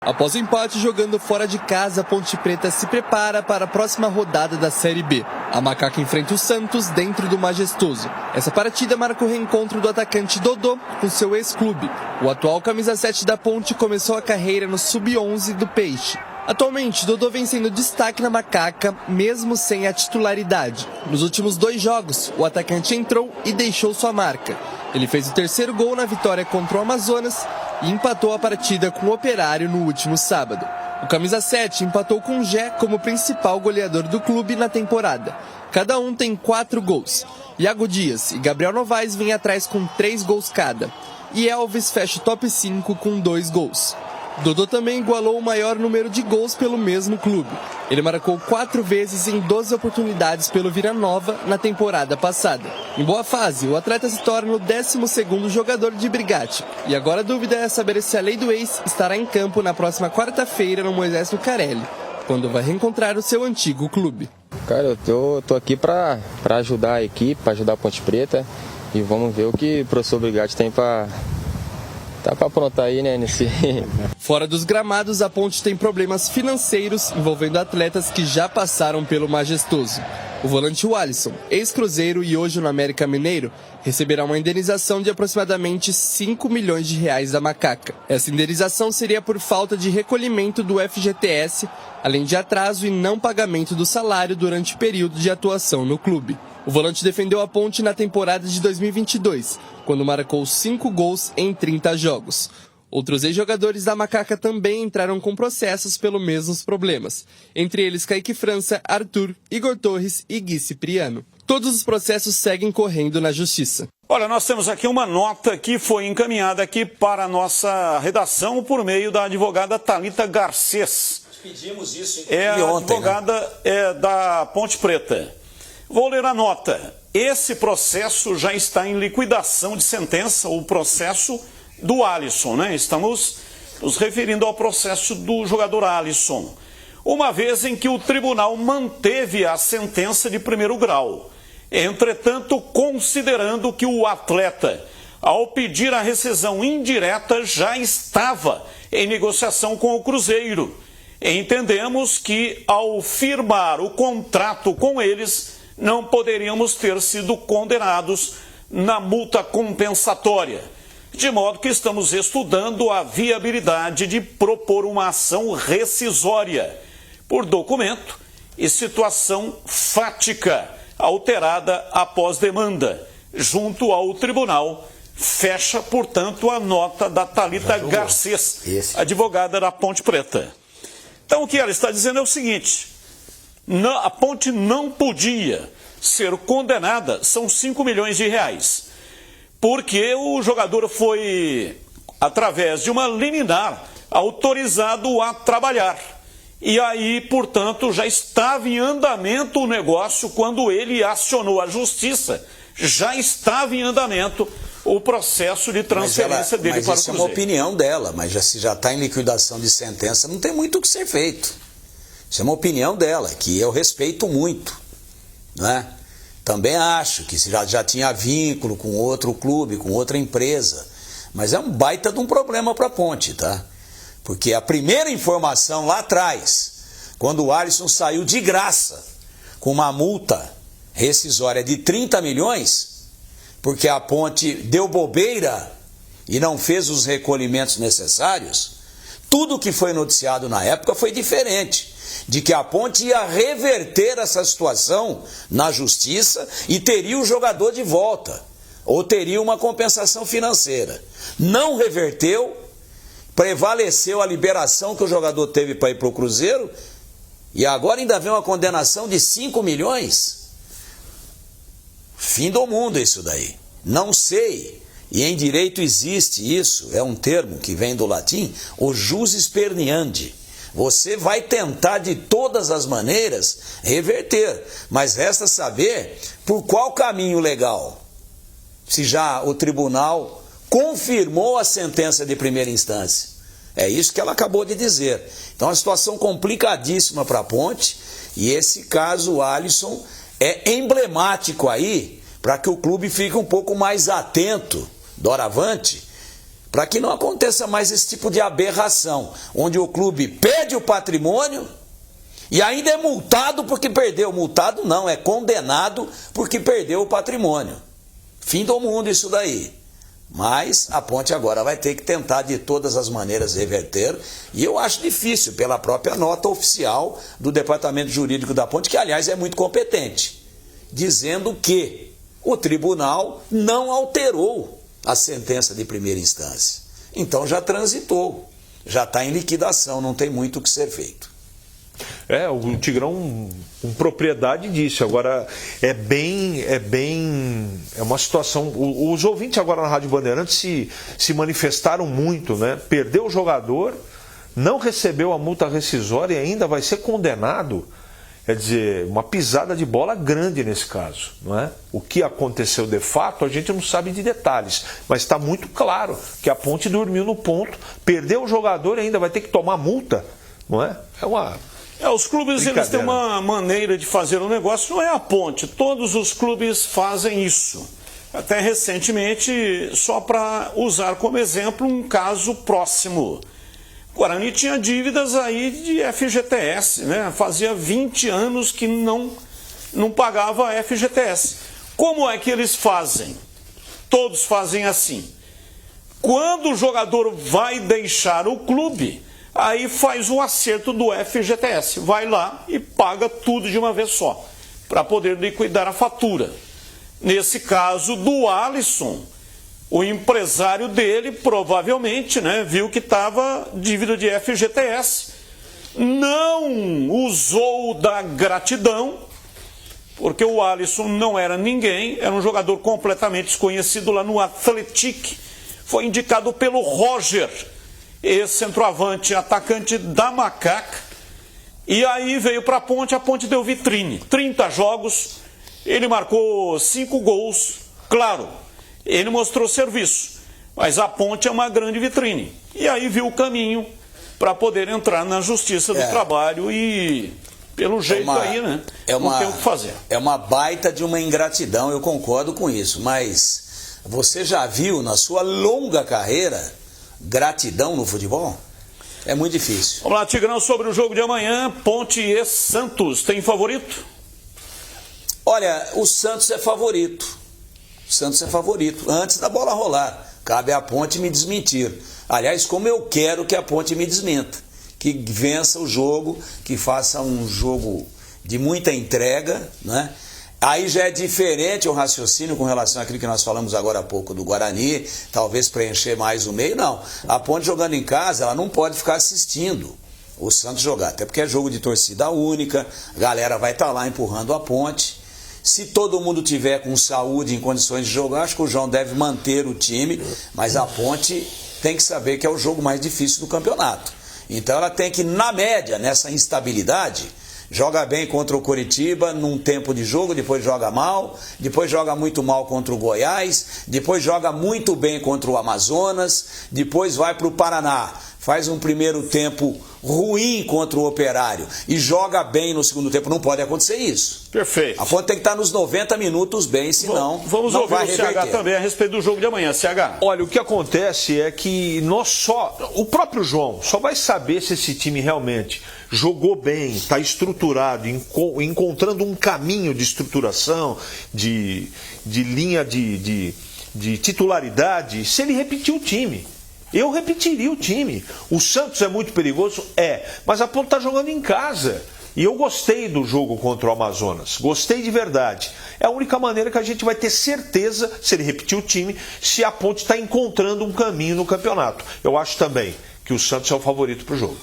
Após o empate jogando fora de casa, a Ponte Preta se prepara para a próxima rodada da Série B. A Macaca enfrenta o Santos dentro do Majestoso. Essa partida marca o reencontro do atacante Dodô com seu ex-clube. O atual camisa 7 da Ponte começou a carreira no Sub-11 do Peixe. Atualmente, Dodô vem sendo destaque na Macaca, mesmo sem a titularidade. Nos últimos 2 jogos, o atacante entrou e deixou sua marca. Ele fez o terceiro gol na vitória contra o Amazonas e empatou a partida com o Operário no último sábado. O camisa 7 empatou com o Gé como principal goleador do clube na temporada. Cada um tem 4 gols. Iago Dias e Gabriel Novaes vêm atrás com 3 gols cada. E Elvis fecha o top 5 com 2 gols. Dodô também igualou o maior número de gols pelo mesmo clube. Ele marcou 4 vezes em 12 oportunidades pelo Vila Nova na temporada passada. Em boa fase, o atleta se torna o 12º jogador de Brigatti. E agora a dúvida é saber se a lei do ex estará em campo na próxima quarta-feira no Moisés Lucarelli, quando vai reencontrar o seu antigo clube. Cara, eu tô aqui para ajudar a equipe, para ajudar a Ponte Preta, e vamos ver o que o professor Brigatti tem para aprontar aí, né, nesse... Fora dos gramados, a Ponte tem problemas financeiros envolvendo atletas que já passaram pelo Majestoso. O volante Alisson, ex-Cruzeiro e hoje no América Mineiro, receberá uma indenização de aproximadamente 5 milhões de reais da Macaca. Essa indenização seria por falta de recolhimento do FGTS, além de atraso e não pagamento do salário durante o período de atuação no clube. O volante defendeu a Ponte na temporada de 2022, quando marcou 5 gols em 30 jogos. Outros ex-jogadores da Macaca também entraram com processos pelos mesmos problemas. Entre eles Kaique França, Arthur, Igor Torres e Gui Cipriano. Todos os processos seguem correndo na Justiça. Olha, nós temos aqui uma nota que foi encaminhada aqui para a nossa redação por meio da advogada Thalita Garcês. Pedimos isso ontem, advogada da Ponte Preta. Vou ler a nota. Esse processo já está em liquidação de sentença, o processo do Alisson, né? Estamos nos referindo ao processo do jogador Alisson. Uma vez em que o tribunal manteve a sentença de primeiro grau. Entretanto, considerando que o atleta, ao pedir a rescisão indireta, já estava em negociação com o Cruzeiro. Entendemos que, ao firmar o contrato com eles, não poderíamos ter sido condenados na multa compensatória. De modo que estamos estudando a viabilidade de propor uma ação rescisória por documento e situação fática alterada após demanda junto ao tribunal. Fecha, portanto, a nota da Thalita Garcês, advogada da Ponte Preta. Então, o que ela está dizendo é o seguinte: a Ponte não podia ser condenada, são 5 milhões de reais, porque o jogador foi, através de uma liminar, autorizado a trabalhar. E aí, portanto, já estava em andamento o negócio quando ele acionou a justiça, já estava em andamento o processo de transferência dele para o Cruzeiro. Mas isso é uma opinião dela, mas se já está em liquidação de sentença, não tem muito o que ser feito. Isso é uma opinião dela, que eu respeito muito, né? Também acho que já tinha vínculo com outro clube, com outra empresa, mas é um baita de um problema para a Ponte, tá? Porque a primeira informação lá atrás, quando o Alisson saiu de graça com uma multa rescisória de 30 milhões, porque a Ponte deu bobeira e não fez os recolhimentos necessários, tudo que foi noticiado na época foi diferente, de que a Ponte ia reverter essa situação na justiça e teria o jogador de volta, ou teria uma compensação financeira. Não reverteu, prevaleceu a liberação que o jogador teve para ir para o Cruzeiro, e agora ainda vem uma condenação de 5 milhões. Fim do mundo isso daí. Não sei, e em direito existe isso, é um termo que vem do latim, o jus esperneandi. Você vai tentar de todas as maneiras reverter, mas resta saber por qual caminho legal. Se já o tribunal confirmou a sentença de primeira instância. É isso que ela acabou de dizer. Então, é uma situação complicadíssima para a Ponte, e esse caso, o Alisson, é emblemático aí para que o clube fique um pouco mais atento, doravante, para que não aconteça mais esse tipo de aberração, onde o clube perde o patrimônio e ainda é multado porque perdeu. Multado não, é condenado porque perdeu o patrimônio. Fim do mundo isso daí. Mas a Ponte agora vai ter que tentar de todas as maneiras reverter, e eu acho difícil pela própria nota oficial do Departamento Jurídico da Ponte, que aliás é muito competente, dizendo que o tribunal não alterou a sentença de primeira instância. Então já transitou, já está em liquidação, não tem muito o que ser feito. O Tigrão com propriedade disso. Agora, é uma situação... Os ouvintes agora na Rádio Bandeirantes se manifestaram muito, né? Perdeu o jogador, não recebeu a multa rescisória e ainda vai ser condenado. Quer dizer, uma pisada de bola grande nesse caso, não é? O que aconteceu de fato, a gente não sabe de detalhes, mas está muito claro que a Ponte dormiu no ponto, perdeu o jogador e ainda vai ter que tomar multa, não é? Os clubes eles têm uma maneira de fazer o negócio, não é a Ponte, todos os clubes fazem isso. Até recentemente, só para usar como exemplo um caso próximo. O Guarani tinha dívidas aí de FGTS, né? Fazia 20 anos que não pagava FGTS. Como é que eles fazem? Todos fazem assim. Quando o jogador vai deixar o clube, aí faz o acerto do FGTS, vai lá e paga tudo de uma vez só, para poder liquidar a fatura. Nesse caso do Alisson, o empresário dele provavelmente, né, viu que estava dívida de FGTS, não usou da gratidão, porque o Alisson não era ninguém, era um jogador completamente desconhecido lá no Atlético, foi indicado pelo Roger, ex-centroavante, atacante da Macaca, e aí veio para a Ponte deu vitrine, 30 jogos, ele marcou 5 gols, claro, ele mostrou serviço, mas a Ponte é uma grande vitrine, e aí viu o caminho para poder entrar na Justiça do Trabalho e, pelo jeito aí, né, não tem o que fazer. É uma baita de uma ingratidão, eu concordo com isso, mas você já viu na sua longa carreira gratidão no futebol? É muito difícil. Vamos lá, Tigrão, sobre o jogo de amanhã, Ponte e Santos, tem favorito? Olha, o Santos é favorito. O Santos é favorito, antes da bola rolar. Cabe à Ponte me desmentir. Aliás, como eu quero que a Ponte me desmenta. Que vença o jogo, que faça um jogo de muita entrega, né? Aí já é diferente o raciocínio com relação àquilo que nós falamos agora há pouco do Guarani, talvez preencher mais o meio, não. A Ponte jogando em casa, ela não pode ficar assistindo o Santos jogar, até porque é jogo de torcida única, a galera vai estar lá empurrando a Ponte. Se todo mundo tiver com saúde, em condições de jogar, acho que o João deve manter o time, mas a Ponte tem que saber que é o jogo mais difícil do campeonato. Então ela tem que, na média, nessa instabilidade, joga bem contra o Coritiba num tempo de jogo, depois joga mal, depois joga muito mal contra o Goiás, depois joga muito bem contra o Amazonas, depois vai para o Paraná, faz um primeiro tempo ruim contra o Operário e joga bem no segundo tempo. Não pode acontecer isso. Perfeito. A Ponte tem que estar nos 90 minutos bem, senão vamos não ouvir vai o reverter. CH também a respeito do jogo de amanhã. CH. Olha, o que acontece é que o próprio João só vai saber se esse time realmente jogou bem, está estruturado, encontrando um caminho de estruturação, de linha de titularidade, se ele repetir o time. Eu repetiria o time. O Santos é muito perigoso? É, mas a Ponte está jogando em casa. E eu gostei do jogo contra o Amazonas. Gostei de verdade. É a única maneira que a gente vai ter certeza, se ele repetir o time, se a Ponte está encontrando um caminho no campeonato. Eu acho também que o Santos é o favorito para o jogo.